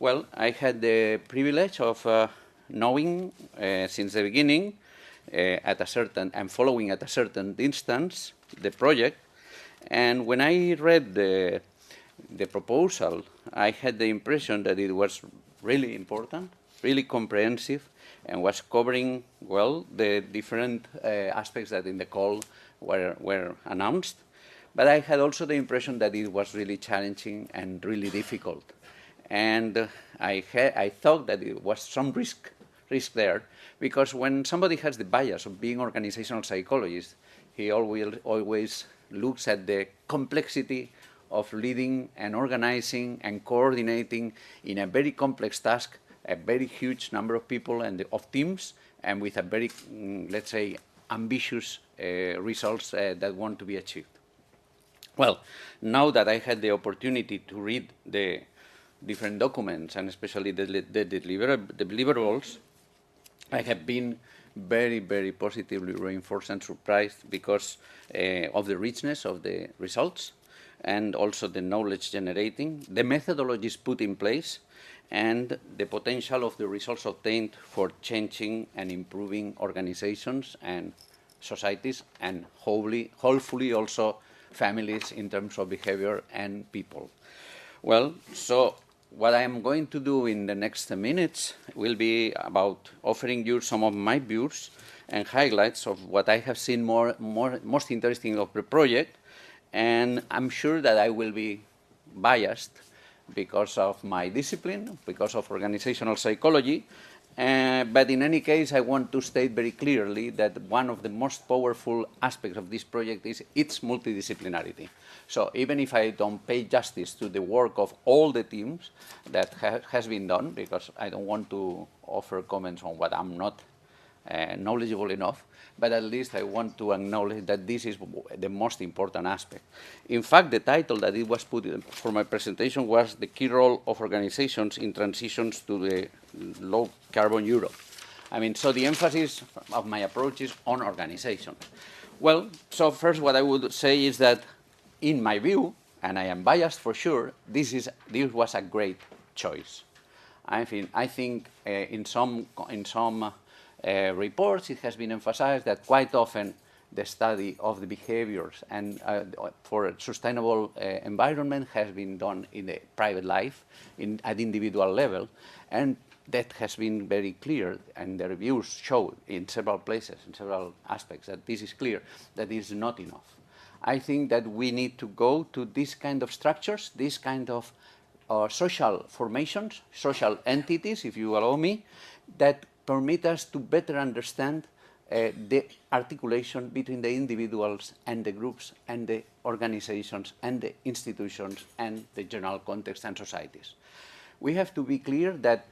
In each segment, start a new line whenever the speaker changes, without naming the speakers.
Well, I had the privilege of knowing since the beginning and following at a certain distance the project. And when I read the proposal, I had the impression that it was really important, really comprehensive, and was covering well the different aspects that in the call were announced. But I had also the impression that it was really challenging and really difficult. And I thought that it was some risk there, because when somebody has the bias of being organizational psychologist, he always looks at the complexity of leading and organizing and coordinating in a very complex task, a very huge number of people and of teams, and with a very, let's say, ambitious results that want to be achieved. Well, now that I had the opportunity to read the different documents, and especially the deliverables, I have been very, very positively reinforced and surprised because of the richness of the results and also the knowledge generating, the methodologies put in place, and the potential of the results obtained for changing and improving organizations and societies, and hopefully also families in terms of behavior and people. Well, so what I am going to do in the next minutes will be about offering you some of my views and highlights of what I have seen most interesting of the project, and I'm sure that I will be biased because of my discipline, because of organizational psychology, but in any case, I want to state very clearly that one of the most powerful aspects of this project is its multidisciplinarity. So even if I don't pay justice to the work of all the teams that has been done, because I don't want to offer comments on what I'm not knowledgeable enough, but at least I want to acknowledge that this is the most important aspect. In fact, the title that it was put for my presentation was the key role of organizations in transitions to the low-carbon Europe. I mean, so the emphasis of my approach is on organizations. Well, so first what I would say is that, in my view, and I am biased for sure, this was a great choice. I think in some reports it has been emphasized that quite often the study of the behaviors and for a sustainable environment has been done in the private life, at individual level, and that has been very clear, and the reviews show in several places, in several aspects, that this is clear, that is not enough. I think that we need to go to this kind of structures, this kind of social formations, social entities, if you allow me, that permit us to better understand the articulation between the individuals and the groups and the organizations and the institutions and the general context and societies. We have to be clear that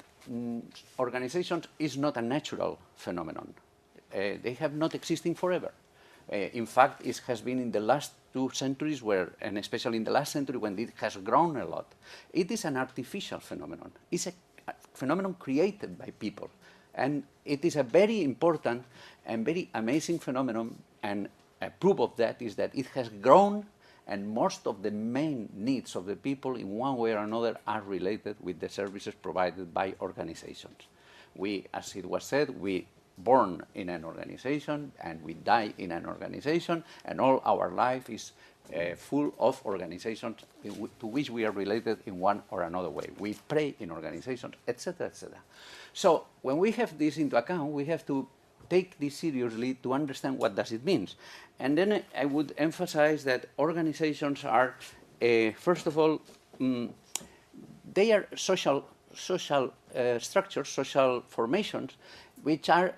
organizations is not a natural phenomenon. They have not existed forever. In fact, it has been in the last 2 centuries and especially in the last century when it has grown a lot. It is an artificial phenomenon. It's a phenomenon created by people. And it is a very important and very amazing phenomenon, and a proof of that is that it has grown, and most of the main needs of the people in one way or another are related with the services provided by organizations. We, as it was said, we born in an organization and we die in an organization, and all our life is full of organizations to which we are related in one or another way. We pray in organizations, etc., etc. So when we have this into account, we have to take this seriously to understand what does it mean. And then I would emphasize that organizations are, first of all, they are social structures, social formations, which are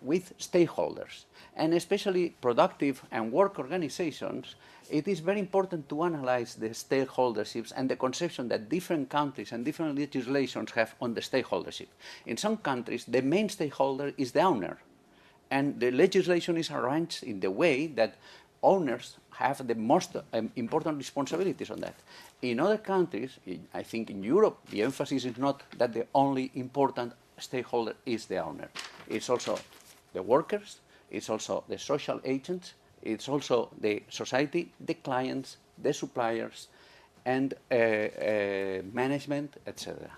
with stakeholders. And especially productive and work organizations, it is very important to analyze the stakeholderships and the conception that different countries and different legislations have on the stakeholdership. In some countries, the main stakeholder is the owner, and the legislation is arranged in the way that owners have the most important responsibilities on that. In other countries, I think in Europe, the emphasis is not that the only important stakeholder is the owner. It's also the workers, it's also the social agents, it's also the society, the clients, the suppliers, and management, etc.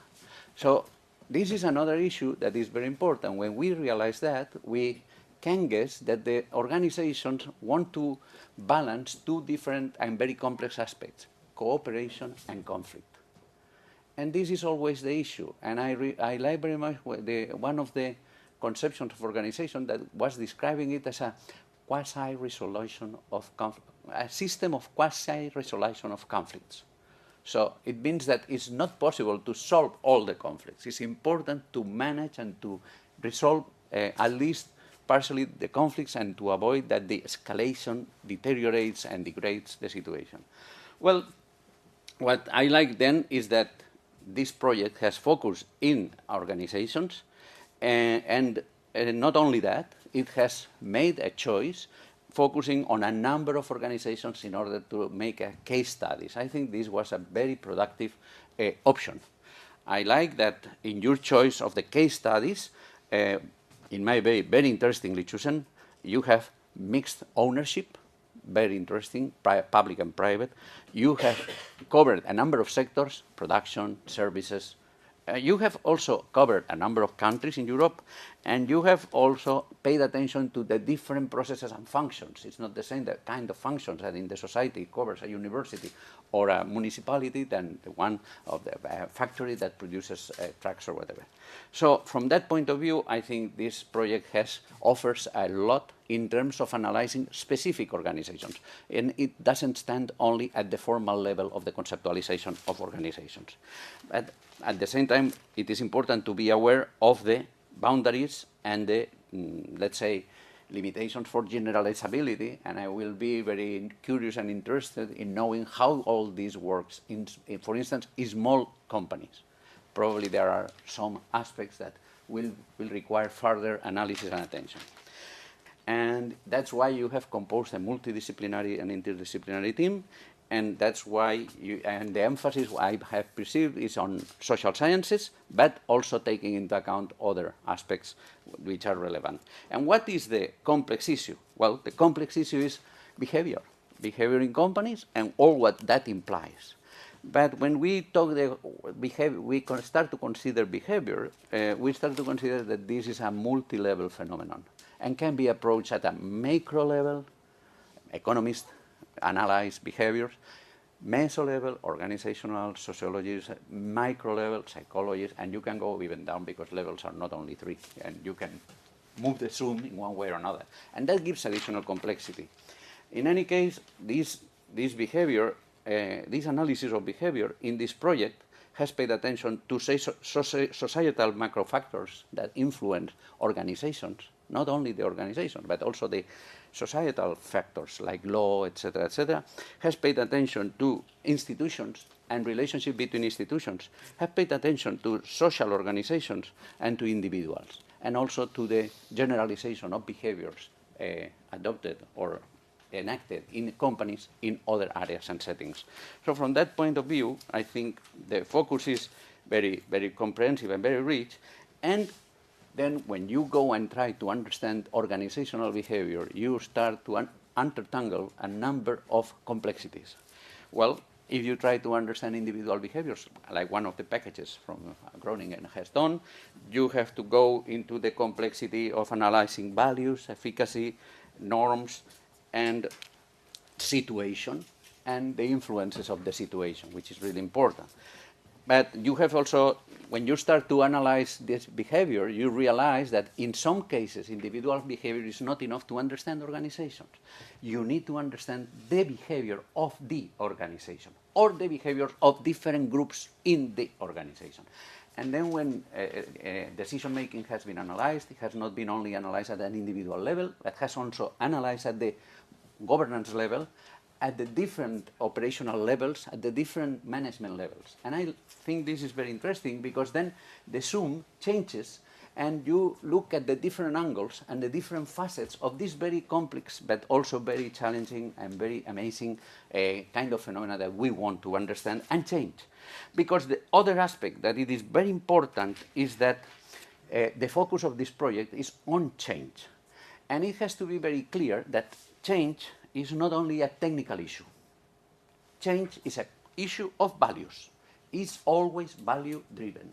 So this is another issue that is very important. When we realize that, we can guess that the organizations want to balance two different and very complex aspects, cooperation and conflict. And this is always the issue. And I like very much one of the conceptions of organization that was describing it as a quasi-resolution of a system of quasi-resolution of conflicts. So it means that it's not possible to solve all the conflicts. It's important to manage and to resolve at least partially the conflicts and to avoid that the escalation deteriorates and degrades the situation. Well, what I like then is that this project has focused in organizations, and not only that, it has made a choice focusing on a number of organizations in order to make a case studies. I think this was a very productive option. I like that in your choice of the case studies, in my way, very interestingly chosen, you have mixed ownership, very interesting, public and private. You have covered a number of sectors, production, services. You have also covered a number of countries in Europe, and you have also paid attention to the different processes and functions. It's not the same kind of functions that in the society covers a university or a municipality than the one of the factory that produces trucks or whatever. So from that point of view, I think this project offers a lot in terms of analyzing specific organizations. And it doesn't stand only at the formal level of the conceptualization of organizations. But at the same time, it is important to be aware of the boundaries and the, let's say, limitations for generalizability, and I will be very curious and interested in knowing how all this works in, for instance, in small companies. Probably there are some aspects that will require further analysis and attention. And that's why you have composed a multidisciplinary and interdisciplinary team, and that's why and the emphasis I have perceived is on social sciences, but also taking into account other aspects which are relevant. And what is the complex issue? Well, the complex issue is behavior in companies and all what that implies. But when we talk the behavior, we start to consider behavior, we start to consider that this is a multi-level phenomenon and can be approached at a macro level. Economists analyze behaviors, meso level, organizational sociologists, micro level, psychologists, and you can go even down because levels are not only three, and you can move the zoom in one way or another. And that gives additional complexity. In any case, this behavior, this analysis of behavior in this project has paid attention to societal macro factors that influence organizations, not only the organization, but also the societal factors like law, etc., has paid attention to institutions and relationship between institutions, have paid attention to social organizations and to individuals, and also to the generalization of behaviors adopted or enacted in companies in other areas and settings. So from that point of view, I think the focus is very, very comprehensive and very rich, and then when you go and try to understand organizational behavior, you start to untangle a number of complexities. Well, if you try to understand individual behaviors, like one of the packages from Groningen has done, you have to go into the complexity of analyzing values, efficacy, norms, and situation, and the influences of the situation, which is really important. But you have also, when you start to analyze this behavior, you realize that in some cases, individual behavior is not enough to understand organizations. You need to understand the behavior of the organization or the behavior of different groups in the organization. And then when decision-making has been analyzed, it has not been only analyzed at an individual level, but has also analyzed at the governance level, at the different operational levels, at the different management levels. And I think this is very interesting because then the zoom changes and you look at the different angles and the different facets of this very complex but also very challenging and very amazing kind of phenomena that we want to understand and change. Because the other aspect that it is very important is that the focus of this project is on change. And it has to be very clear that change is not only a technical issue. Change is an issue of values. It's always value-driven.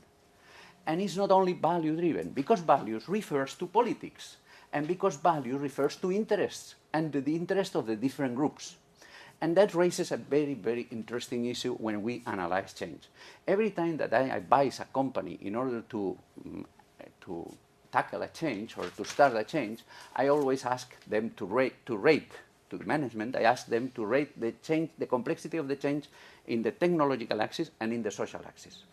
And it's not only value-driven, because values refers to politics, and because value refers to interests, and the interest of the different groups. And that raises a very, very interesting issue when we analyze change. Every time that I advise a company in order to tackle a change or to start a change, I always ask them to rate to the management, I ask them to rate the change, the complexity of the change in the technological axis and in the social axis.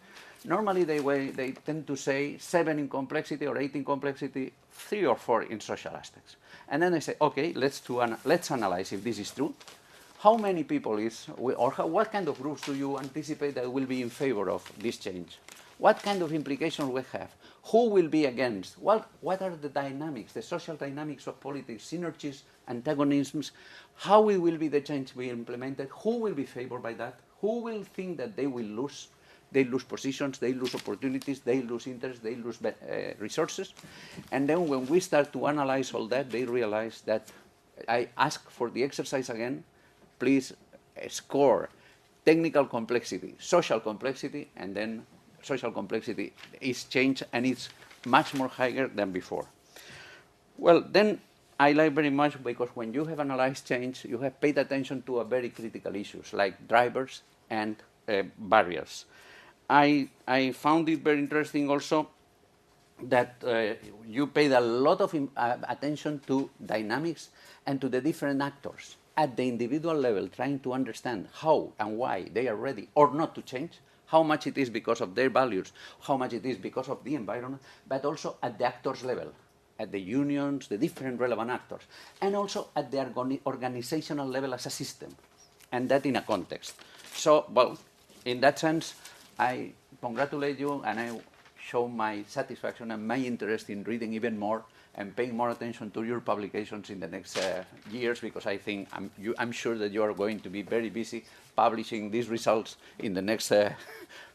Normally they tend to say 7 in complexity or 8 in complexity, 3 or 4 in social aspects. And then I say, okay, let's analyze if this is true. How many people what kind of groups do you anticipate that will be in favor of this change? What kind of implications will have? Who will be against? What are the dynamics, the social dynamics of politics, synergies, antagonisms? How will be the change be implemented? Who will be favored by that? Who will think that they will lose? They lose positions, they lose opportunities, they lose interest, they lose resources. And then when we start to analyze all that, they realize that I ask for the exercise again, please score technical complexity, social complexity, and then social complexity is changed and it's much more higher than before. Well, then I like very much because when you have analyzed change, you have paid attention to a very critical issues like drivers and barriers. I found it very interesting also that you paid a lot of attention to dynamics and to the different actors at the individual level, trying to understand how and why they are ready or not to change, how much it is because of their values, how much it is because of the environment, but also at the actors level, at the unions, the different relevant actors, and also at the organizational level as a system, and that in a context. So, well, in that sense, I congratulate you, and I show my satisfaction and my interest in reading even more and paying more attention to your publications in the next years, because I think I'm sure that you are going to be very busy publishing these results in the next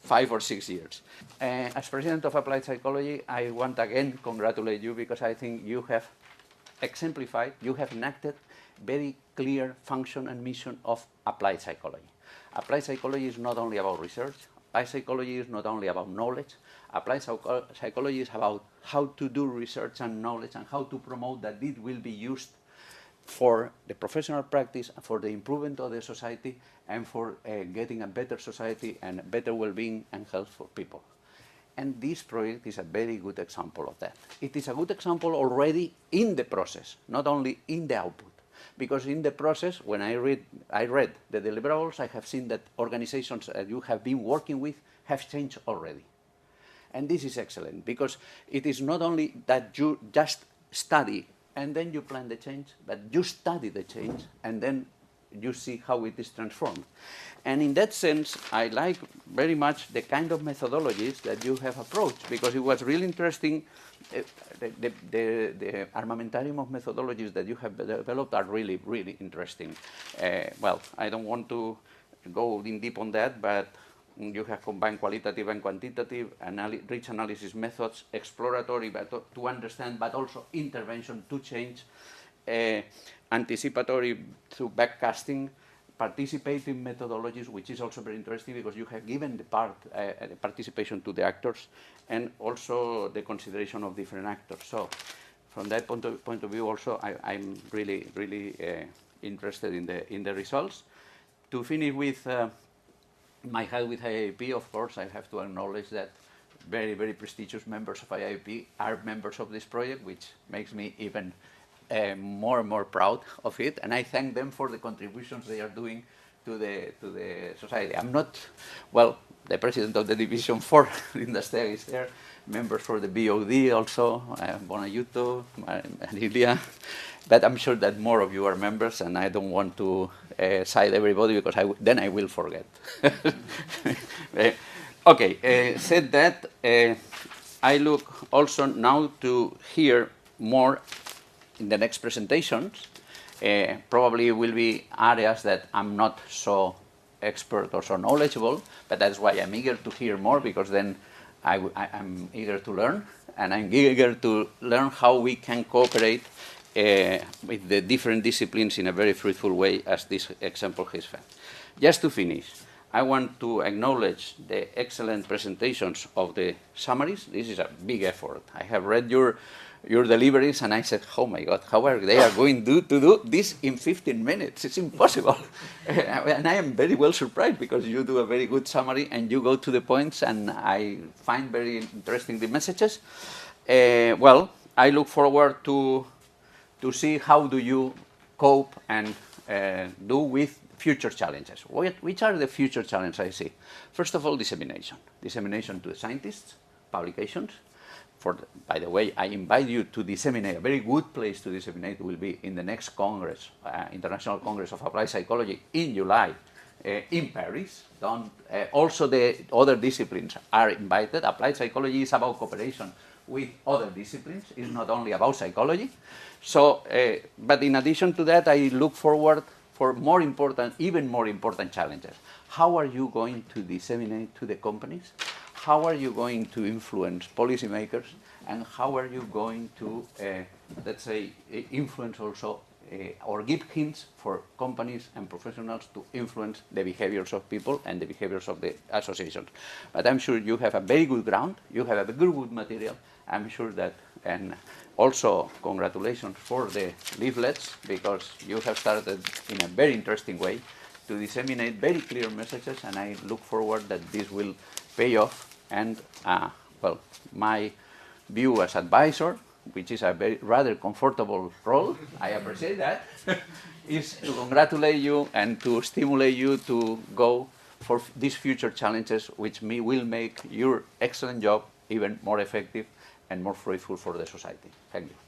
5 or 6 years. As President of Applied Psychology, I want again congratulate you because I think you have exemplified, you have enacted very clear function and mission of applied psychology. Applied psychology is not only about research, applied psychology is not only about knowledge, applied psychology is about how to do research and knowledge and how to promote that it will be used for the professional practice, for the improvement of the society, and for getting a better society and better well-being and health for people. And this project is a very good example of that. It is a good example already in the process, not only in the output. Because in the process, when I read the deliverables, I have seen that organizations that you have been working with have changed already. And this is excellent, because it is not only that you just study and then you plan the change, but you study the change and then you see how it is transformed. And in that sense, I like very much the kind of methodologies that you have approached, because it was really interesting. The armamentarium of methodologies that you have developed are really, really interesting. Well, I don't want to go in deep on that, but you have combined qualitative and quantitative, rich analysis methods, exploratory but to understand, but also intervention to change, anticipatory through backcasting, participating methodologies, which is also very interesting because you have given the participation to the actors, and also the consideration of different actors. So from that point of view also, I'm really, really interested in the results. To finish with my help with IAP, of course, I have to acknowledge that very, very prestigious members of IAP are members of this project, which makes me even more and more proud of it, and I thank them for the contributions they are doing to the society. I'm not, well, the president of the Division 4, Linda Steg, is there, members for the BOD also, Bonayuto, Marilia, but I'm sure that more of you are members, and I don't want to cite everybody because then I will forget. Okay, said that, I look also now to hear more in the next presentations. Probably will be areas that I'm not so expert or so knowledgeable, but that's why I'm eager to hear more, because then I'm eager to learn, and I'm eager to learn how we can cooperate with the different disciplines in a very fruitful way, as this example has found. Just to finish, I want to acknowledge the excellent presentations of the summaries. This is a big effort. I have read your deliveries, and I said, oh my God, how are they going to do this in 15 minutes? It's impossible. And I am very well surprised, because you do a very good summary, and you go to the points, and I find very interesting the messages. Well, I look forward to see how do you cope and do with future challenges. Which are the future challenges I see? First of all, dissemination. Dissemination to the scientists, publications. By the way, I invite you to disseminate. A very good place to disseminate will be in the next Congress, International Congress of Applied Psychology in July, in Paris. Also, the other disciplines are invited. Applied psychology is about cooperation with other disciplines. It's not only about psychology. So, but in addition to that, I look forward for more important, even more important challenges. How are you going to disseminate to the companies? How are you going to influence policymakers? And how are you going to, let's say, influence also or give hints for companies and professionals to influence the behaviors of people and the behaviors of the associations? But I'm sure you have a very good ground. You have a very good material. I'm sure that, and also congratulations for the leaflets, because you have started in a very interesting way to disseminate very clear messages, and I look forward that this will pay off. And well, my view as advisor, which is a rather comfortable role, I appreciate that, is to congratulate you and to stimulate you to go for these future challenges, which will make your excellent job even more effective and more fruitful for the society. Thank you.